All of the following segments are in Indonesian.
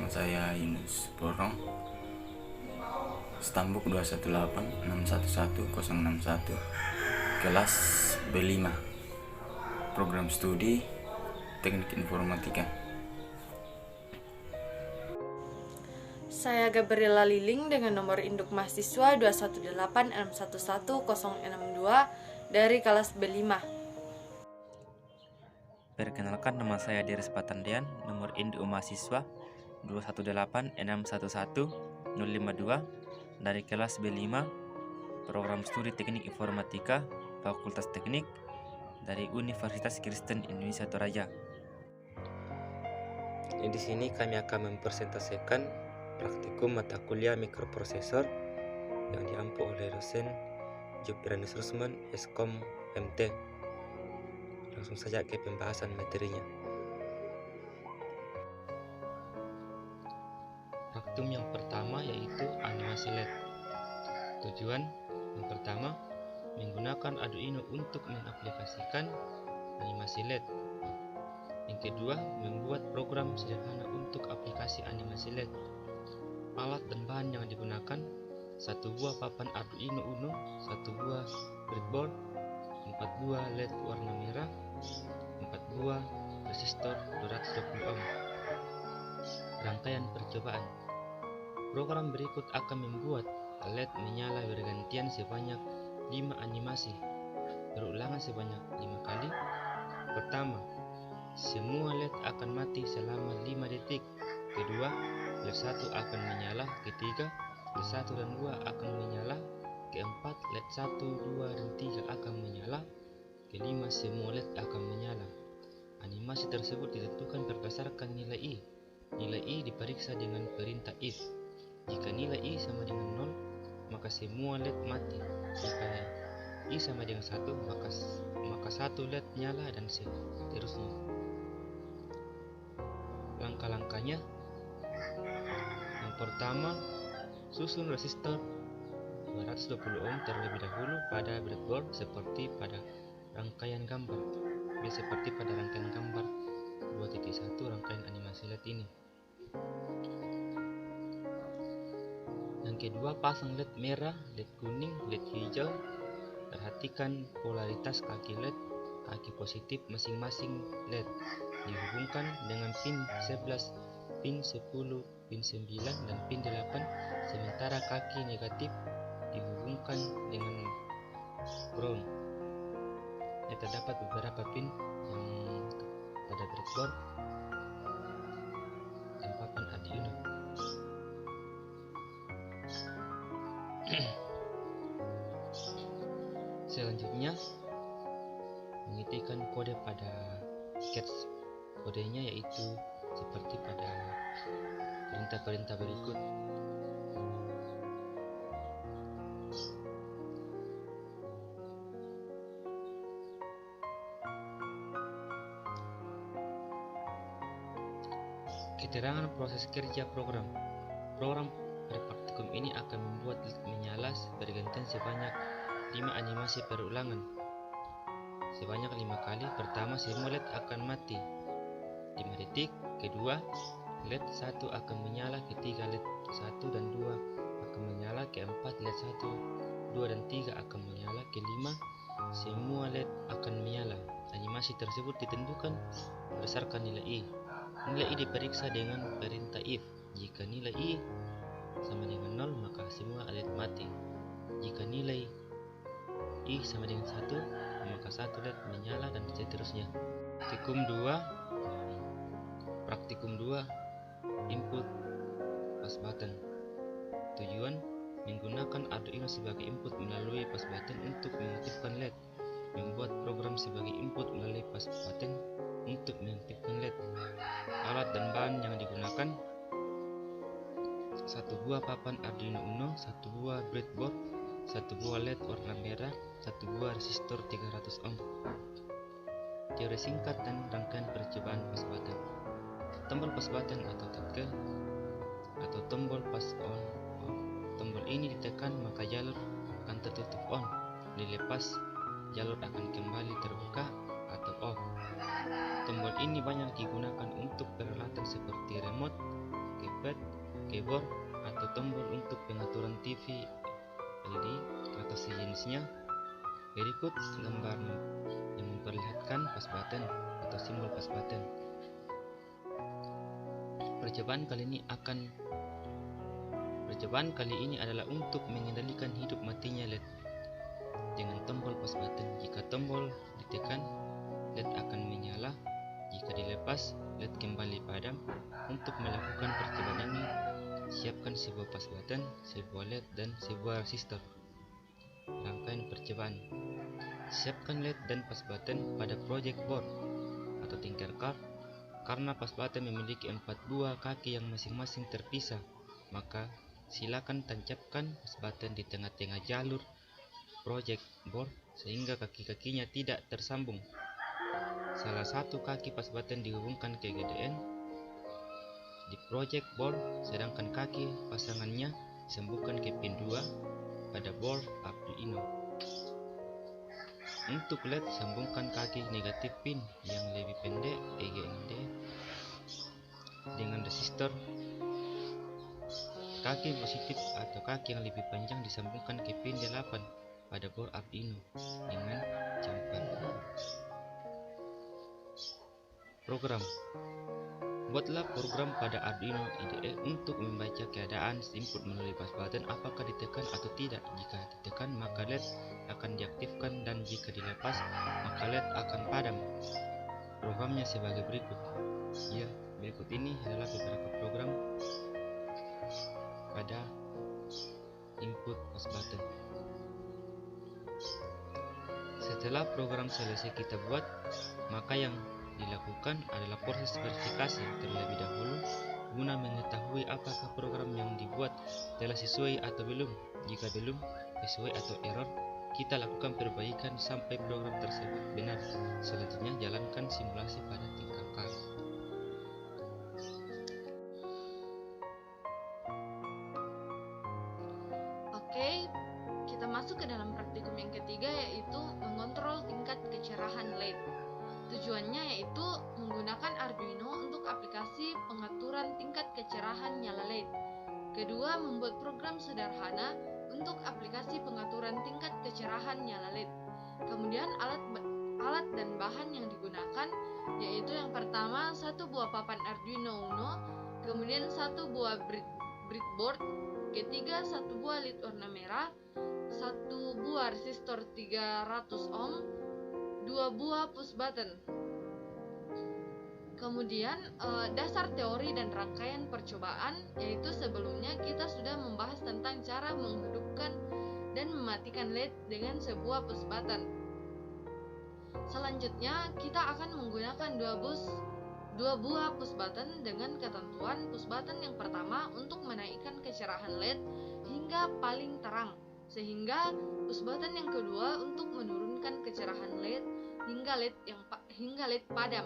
Nama saya Yunus Borong, Stambuk 218611061, kelas B5, program studi Teknik Informatika. Saya Gabriela Liling dengan nomor induk mahasiswa 218611062 dari kelas B5. Perkenalkan, nama saya Diris Patandian, nomor induk mahasiswa 218611052 dari kelas B5, program studi Teknik Informatika, Fakultas Teknik dari Universitas Kristen Indonesia Toraja. Di sini kami akan mempresentasikan praktikum mata kuliah mikroprosesor yang diampu oleh dosen Jopiranus Rusman, Eskom MT. Langsung saja ke pembahasan materinya. Praktikum yang pertama yaitu animasi LED. Tujuan yang pertama, menggunakan Arduino untuk mengaplikasikan animasi LED. Yang kedua, membuat program sederhana untuk aplikasi animasi LED. Alat dan bahan yang digunakan: 1 buah papan Arduino Uno, 1 buah breadboard, 4 buah LED warna merah, 4 buah resistor 220 ohm. Rangkaian percobaan. Program berikut akan membuat LED menyala bergantian sebanyak 5 animasi, berulangan sebanyak 5 kali. Pertama, semua LED akan mati selama 5 detik. Kedua, LED 1 akan menyala. Ketiga, LED 1 dan 2 akan menyala. Keempat, LED 1, 2, dan 3 akan menyala. Kelima, semua LED akan menyala. Animasi tersebut ditentukan berdasarkan nilai I. Nilai I diperiksa dengan perintah if. Jika nilai I sama dengan 0, maka semua LED mati. Jika I sama dengan 1, maka 1 LED nyala dan seterusnya. Langkah-langkahnya: yang pertama, susun resistor 220 ohm terlebih dahulu pada breadboard seperti pada rangkaian gambar. Seperti pada rangkaian gambar 2.1 rangkaian animasi LED ini. Yang kedua, pasang LED merah, LED kuning, LED hijau. Perhatikan polaritas kaki LED. Kaki positif masing-masing LED dihubungkan dengan pin 11, pin 10, pin 9, dan pin 8, sementara kaki negatif dihubungkan dengan ground. Terdapat beberapa pin yang pada breadboard dan papan Arduino. Selanjutnya, mengetikkan kode pada sketch. Kodenya yaitu seperti pada perintah-perintah berikut. Keterangan proses kerja program. Program pada praktikum ini akan membuat LED menyala bergantian sebanyak 5 animasi perulangan sebanyak 5 kali. Pertama, semua LED akan mati 5 detik. Kedua, LED 1 akan menyala. Ketiga, LED 1 dan 2 akan menyala. Keempat, LED 1, 2, dan 3 akan menyala. Kelima, semua LED akan menyala. Animasi tersebut ditentukan berdasarkan nilai I. Nilai I diperiksa dengan perintah if. Jika nilai I sama dengan 0, maka semua LED mati. Jika nilai I sama dengan 1, maka 1 LED menyala dan seterusnya. Praktikum 2, input pas button. Tujuan, menggunakan Arduino sebagai input melalui pas button untuk mengaktifkan LED. Membuat program sebagai input melalui pas button untuk mengaktifkan LED. Alat dan bahan yang digunakan: 1 buah papan Arduino Uno, 1 buah breadboard, 1 buah LED warna merah, 1 buah resistor 300 ohm. Teori singkat dan rangkaian percobaan pas button. Tombol pas button atau toggle atau tombol pas on off. Tombol ini ditekan maka jalur akan tertutup on. Dilepas, jalur akan kembali terbuka atau off. Tombol ini banyak digunakan untuk peralatan seperti remote, keypad, D-pad, keyboard, atau tombol untuk pengaturan TV LED atau sejenisnya. Berikut gambar yang memperlihatkan push button atau simbol push button. Percobaan kali ini adalah untuk mengendalikan hidup matinya LED dengan tombol push button. Jika tombol ditekan, LED akan menyala. Jika dilepas, LED kembali padam. Untuk melakukan percobaan ini, siapkan sebuah push button, sebuah LED, dan sebuah resistor. Rangkaian percobaan. Siapkan LED dan push button pada project board atau Tinkercad. Karena push button memiliki 4 buah kaki yang masing-masing terpisah, maka silakan tancapkan push button di tengah-tengah jalur project board sehingga kaki-kakinya tidak tersambung. Salah satu kaki push button dihubungkan ke GDN di project board, sedangkan kaki pasangannya disambungkan ke pin 2 pada board Arduino. Untuk LED, sambungkan kaki negatif pin yang lebih pendek EGND dengan resistor. Kaki positif atau kaki yang lebih panjang disambungkan ke pin 8 pada board Arduino dengan jumper. Program. Buatlah program pada Arduino IDE untuk membaca keadaan input melalui push button apakah ditekan atau tidak. Jika ditekan, maka LED akan diaktifkan, dan jika dilepas, maka LED akan padam. Programnya sebagai berikut. Ya, berikut ini adalah beberapa program pada input push button. Setelah program selesai kita buat, maka yang dilakukan adalah proses verifikasi terlebih dahulu guna mengetahui apakah program yang dibuat telah sesuai atau belum. Jika belum sesuai atau error, kita lakukan perbaikan sampai program tersebut benar. Selanjutnya, jalankan simulasi pada Tinkercad. Oke, kita masuk ke dalam praktikum yang ketiga, yaitu mengontrol tingkat kecerahan LED. Tujuannya yaitu menggunakan Arduino untuk aplikasi pengaturan tingkat kecerahan nyala LED. Kedua, membuat program sederhana untuk aplikasi pengaturan tingkat kecerahan nyala LED. Kemudian alat dan bahan yang digunakan yaitu yang pertama, satu buah papan Arduino Uno, kemudian satu buah breadboard, ketiga satu buah led warna merah, satu buah resistor 300 ohm, 2 buah push button. Kemudian dasar teori dan rangkaian percobaan, yaitu sebelumnya kita sudah membahas tentang cara menghidupkan dan mematikan LED dengan sebuah push button. Selanjutnya kita akan menggunakan dua buah push button dengan ketentuan push button yang pertama untuk menaikkan kecerahan LED hingga paling terang, sehingga push button yang kedua untuk menurunkan kecerahan LED hingga LED padam.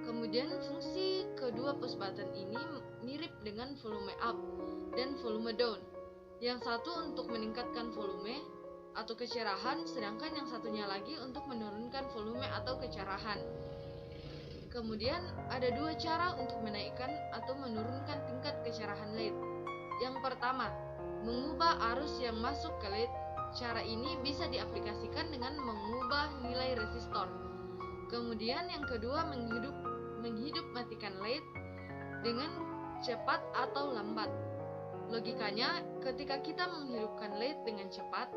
Kemudian fungsi kedua push button ini mirip dengan volume up dan volume down. Yang satu untuk meningkatkan volume atau kecerahan, sedangkan yang satunya lagi untuk menurunkan volume atau kecerahan. Kemudian ada dua cara untuk menaikkan atau menurunkan tingkat kecerahan LED. Yang pertama, mengubah arus yang masuk ke LED. Cara ini bisa diaplikasikan dengan mengubah nilai resistor. Kemudian yang kedua, menghidup matikan LED dengan cepat atau lambat. Logikanya, ketika kita menghidupkan LED dengan cepat,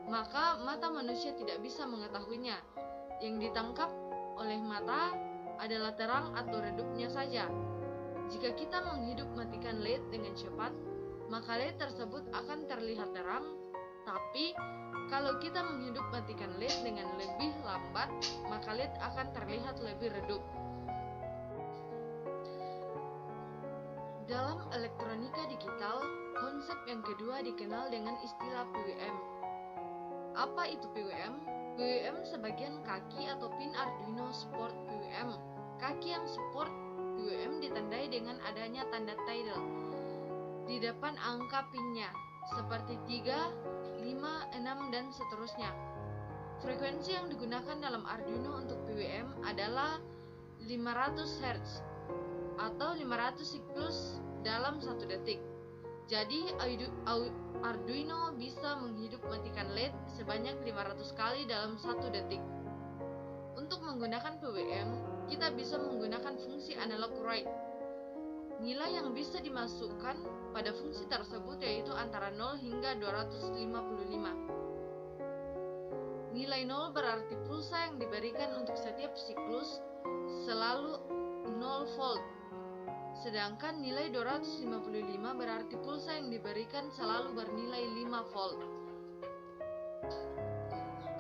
maka mata manusia tidak bisa mengetahuinya. Yang ditangkap oleh mata adalah terang atau redupnya saja. Jika kita menghidup matikan LED dengan cepat, maka LED tersebut akan terlihat terang. Tapi kalau kita menghidup matikan LED dengan lebih lambat, maka LED akan terlihat lebih redup. Dalam elektronika digital, konsep yang kedua dikenal dengan istilah PWM. Apa itu PWM? PWM sebagian kaki atau pin Arduino support PWM. Kaki yang support PWM ditandai dengan adanya tanda tidal di depan angka pinnya, seperti 3, 5, 6, dan seterusnya. Frekuensi yang digunakan dalam Arduino untuk PWM adalah 500 Hz atau 500 siklus dalam 1 detik. Jadi Arduino bisa menghidup matikan LED sebanyak 500 kali dalam 1 detik. Untuk menggunakan PWM, kita bisa menggunakan fungsi analog write. Nilai yang bisa dimasukkan pada fungsi tersebut yaitu antara 0 hingga 255. Nilai 0 berarti pulsa yang diberikan untuk setiap siklus selalu 0 volt. Sedangkan nilai 255 berarti pulsa yang diberikan selalu bernilai 5 volt.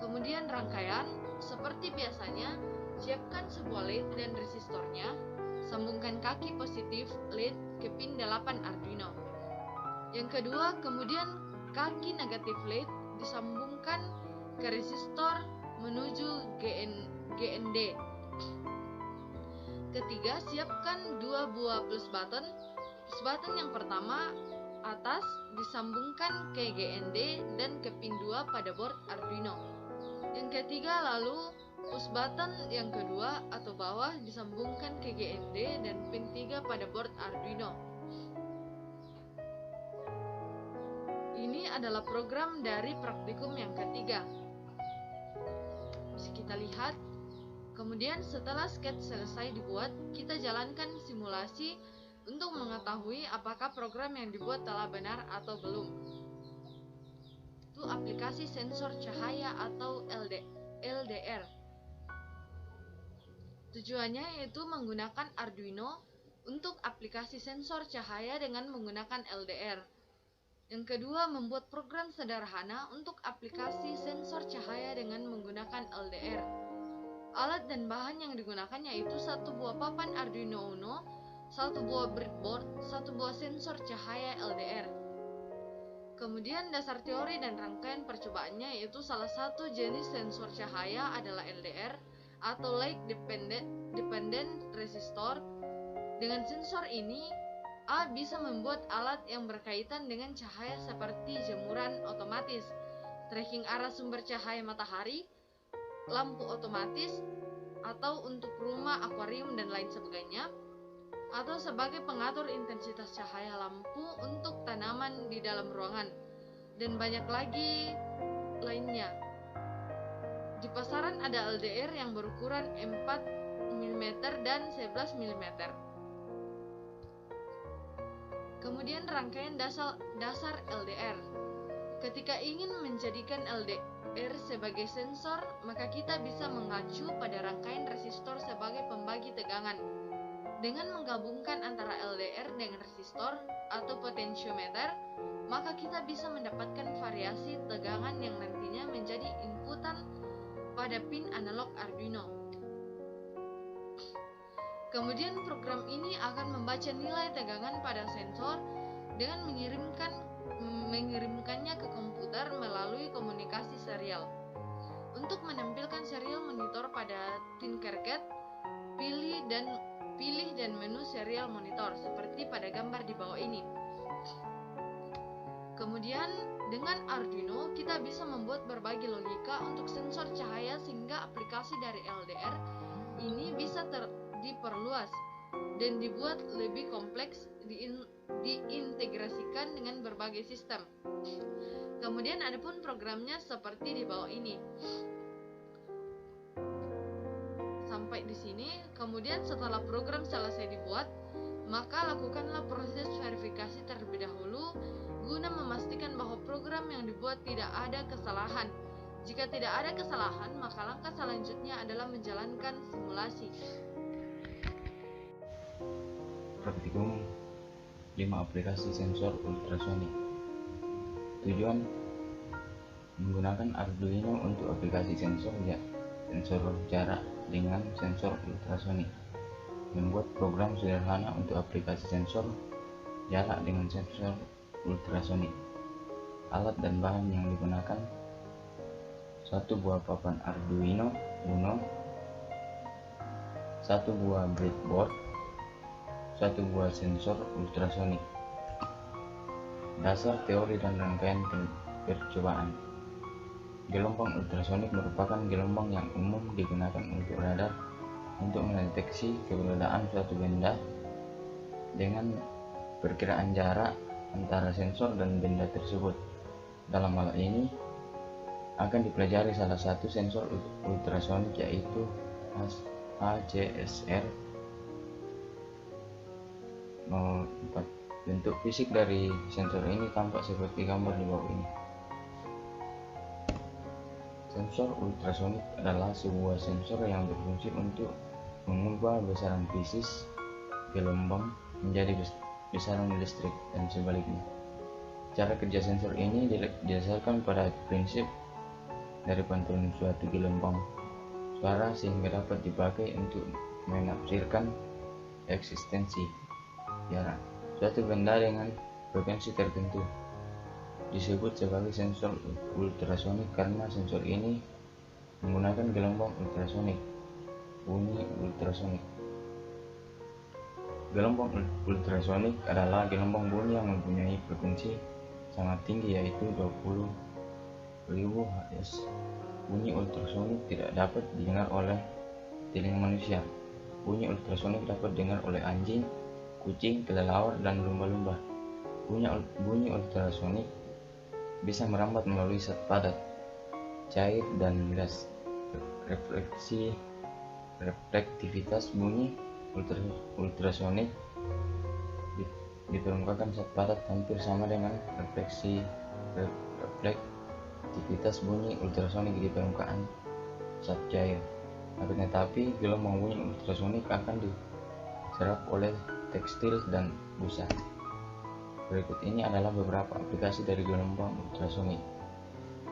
Kemudian rangkaian, seperti biasanya, siapkan sebuah LED dan resistornya, sambungkan kaki positif LED ke pin 8 Arduino. Yang kedua, kemudian kaki negatif LED disambungkan ke resistor menuju GND. Ketiga, siapkan 2 buah plus button. Plus button yang pertama atas disambungkan ke GND dan ke pin 2 pada board Arduino. Yang ketiga, lalu push button yang kedua atau bawah disambungkan ke GND dan pin 3 pada board Arduino. Ini adalah program dari praktikum yang ketiga. Bisa kita lihat. Kemudian setelah sketch selesai dibuat, kita jalankan simulasi untuk mengetahui apakah program yang dibuat telah benar atau belum. Itu aplikasi sensor cahaya atau LDR. Tujuannya yaitu menggunakan Arduino untuk aplikasi sensor cahaya dengan menggunakan LDR. Yang kedua, membuat program sederhana untuk aplikasi sensor cahaya dengan menggunakan LDR. Alat dan bahan yang digunakan yaitu 1 buah papan Arduino Uno, 1 buah breadboard, 1 buah sensor cahaya LDR. Kemudian dasar teori dan rangkaian percobaannya yaitu salah satu jenis sensor cahaya adalah LDR atau Light Dependent Resistor. Dengan sensor ini, A bisa membuat alat yang berkaitan dengan cahaya seperti jemuran otomatis, tracking arah sumber cahaya matahari, lampu otomatis, atau untuk rumah, akuarium, dan lain sebagainya, atau sebagai pengatur intensitas cahaya lampu untuk tanaman di dalam ruangan, dan banyak lagi lainnya. Di pasaran ada LDR yang berukuran 4 mm dan 11 mm. Kemudian rangkaian dasar LDR. Ketika ingin menjadikan LDR sebagai sensor, maka kita bisa mengacu pada rangkaian resistor sebagai pembagi tegangan. Dengan menggabungkan antara LDR dengan resistor atau potentiometer, maka kita bisa mendapatkan variasi tegangan yang nantinya menjadi inputan pada pin analog Arduino. Kemudian program ini akan membaca nilai tegangan pada sensor dengan mengirimkannya ke komputer melalui komunikasi serial. Untuk menampilkan serial monitor pada Tinkercad, pilih dan menu serial monitor seperti pada gambar di bawah ini. Kemudian dengan Arduino kita bisa membuat berbagai logika untuk sensor cahaya sehingga aplikasi dari LDR ini bisa diperluas dan dibuat lebih kompleks, diintegrasikan dengan berbagai sistem. Kemudian adapun programnya seperti di bawah ini. Sampai di sini, kemudian setelah program selesai dibuat, maka lakukanlah proses verifikasi terlebih dahulu guna memastikan bahwa program yang dibuat tidak ada kesalahan. Jika tidak ada kesalahan, maka langkah selanjutnya adalah menjalankan simulasi. Praktikum 5 aplikasi sensor ultrasonik. Tujuan menggunakan Arduino untuk aplikasi sensor jarak dengan sensor ultrasonik. Membuat program sederhana untuk aplikasi sensor jarak dengan sensor ultrasonik. Alat dan bahan yang digunakan: 1 buah papan Arduino Uno, 1 buah breadboard, 1 buah sensor ultrasonik. Dasar teori dan rangkaian percobaan. Gelombang ultrasonik merupakan gelombang yang umum digunakan untuk radar untuk mendeteksi keberadaan suatu benda dengan perkiraan jarak antara sensor dan benda tersebut. Dalam hal ini akan dipelajari salah satu sensor ultrasonik, yaitu HCSR 04. Bentuk fisik dari sensor ini tampak seperti gambar di bawah ini. Sensor ultrasonik adalah sebuah sensor yang berfungsi untuk mengubah besaran fisik gelombang menjadi besaran listrik dan sebaliknya. Cara kerja sensor ini didasarkan pada prinsip dari pantulan suatu gelombang suara sehingga dapat dipakai untuk menafsirkan eksistensi jarak suatu benda dengan frekuensi tertentu. Disebut sebagai sensor ultrasonik karena sensor ini menggunakan gelombang ultrasonik, bunyi ultrasonik. Gelombang ultrasonik adalah gelombang bunyi yang mempunyai frekuensi sangat tinggi, yaitu 20.000 Hz. Bunyi ultrasonik tidak dapat didengar oleh telinga manusia. Bunyi ultrasonik dapat didengar oleh anjing, kucing, kelelawar, dan lumba-lumba. Bunyi ultrasonik bisa merambat melalui zat padat, cair, dan gas. Reflektivitas bunyi ultrasonik dipermukakan zat padat hampir sama dengan reflektivitas bunyi ultrasonik di permukaan zat cair. Akan tetapi, gelombang bunyi ultrasonik akan diserap oleh tekstil dan busa. Berikut ini adalah beberapa aplikasi dari gelombang ultrasonik.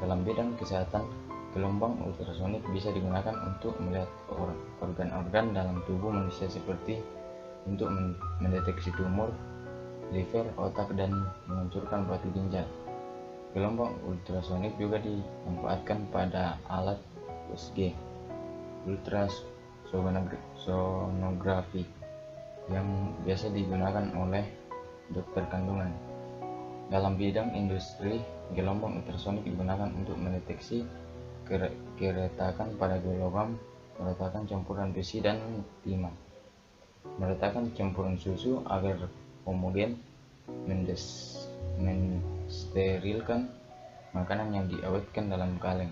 Dalam bidang kesehatan, gelombang ultrasonik bisa digunakan untuk melihat organ-organ dalam tubuh manusia seperti untuk mendeteksi tumor, liver, otak, dan menghancurkan batu ginjal. Gelombang ultrasonik juga dimanfaatkan pada alat USG, ultrasonografi, yang biasa digunakan oleh dokter kandungan. Dalam bidang industri, gelombang ultrasonik digunakan untuk mendeteksi keretakan pada logam, meratakan campuran besi dan timah, meratakan campuran susu agar homogen, mensterilkan makanan yang diawetkan dalam kaleng,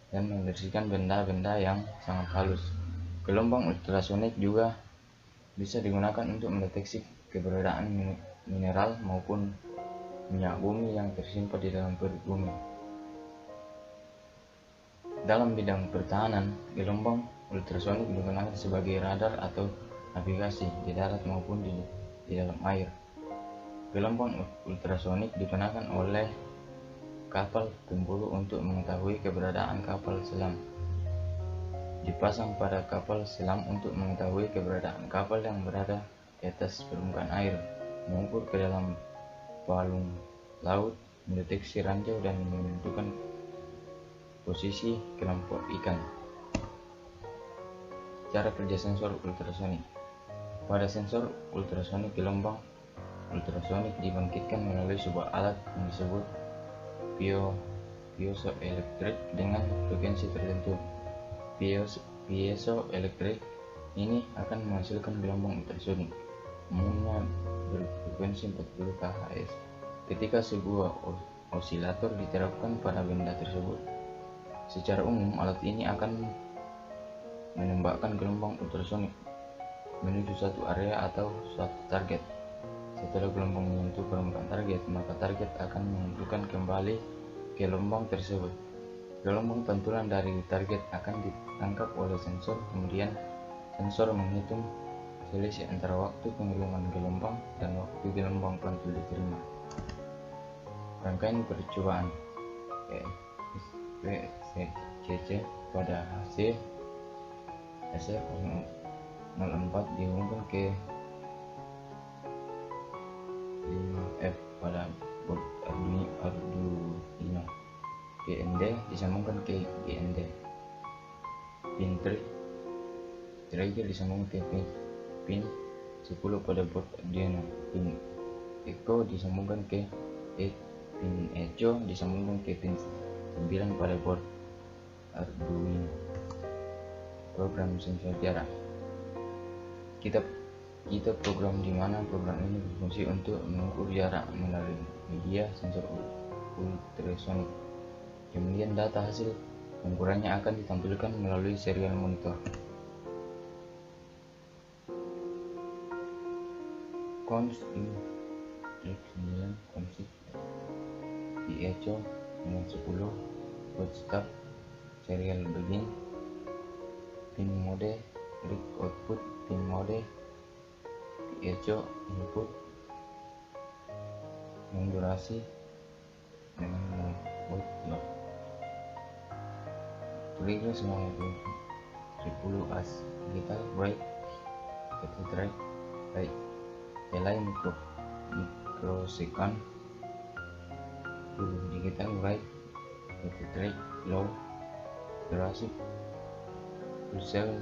dan membersihkan benda-benda yang sangat halus. Gelombang ultrasonik juga bisa digunakan untuk mendeteksi keberadaan mineral maupun minyak bumi yang tersimpan di dalam perut bumi. Dalam bidang pertahanan, gelombang ultrasonik digunakan sebagai radar atau navigasi di darat maupun di dalam air. Gelombang ultrasonik digunakan oleh kapal pemburu untuk mengetahui keberadaan kapal selam. Dipasang pada kapal selam untuk mengetahui keberadaan kapal yang berada di atas permukaan air, mengukur ke dalam palung laut, mendeteksi ranjau, dan menentukan posisi kelompok ikan. Cara kerja sensor ultrasonik. Pada sensor ultrasonik, gelombang ultrasonik dibangkitkan melalui sebuah alat yang disebut piezoelektrik dengan frekuensi tertentu. Piezoelektrik ini akan menghasilkan gelombang ultrasonik, umumnya berfrekuensi 40 kHz. Ketika sebuah osilator diterapkan pada benda tersebut, secara umum alat ini akan menembakkan gelombang ultrasonik menuju suatu area atau suatu target. Setelah gelombang menyentuh permukaan target, maka target akan menentukan kembali gelombang tersebut. Gelombang pantulan dari target akan ditangkap oleh sensor, kemudian sensor menghitung selisih antara waktu pengiriman gelombang dan waktu gelombang pantul diterima. Rangkaian percobaan PSCC pada hasil SF04 dihubungkan ke 5F pada board Arduino. GND disambungkan ke GND. Pin 3 disambungkan ke pin 10 pada board Arduino. Pin Echo disambungkan ke pin Echo disambungkan ke pin 9 pada board Arduino. Program sensor jarak. Kita kita program di mana program ini berfungsi untuk mengukur jarak melalui media sensor ultrasonik. Kemudian data hasil pengukurannya akan ditampilkan melalui serial monitor. Cons in trik 9 konsep PHO dengan 10 boot start serial begin pin mode rig output pin mode PHO input yang durasi dengan boot lock trigger selama 10 as digital right track right delay microsecond full digital right track low durasi full 7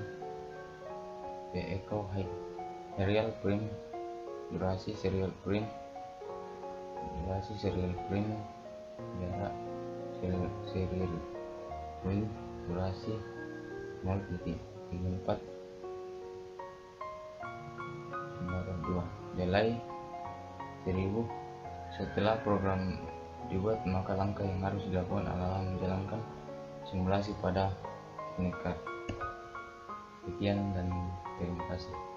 echo high serial print durasi serial print jarak serial print durasi 0.34 2 delay 1000. Setelah program dibuat, maka langkah yang harus dilakukan adalah menjalankan simulasi pada tingkat. Sekian dan terima kasih.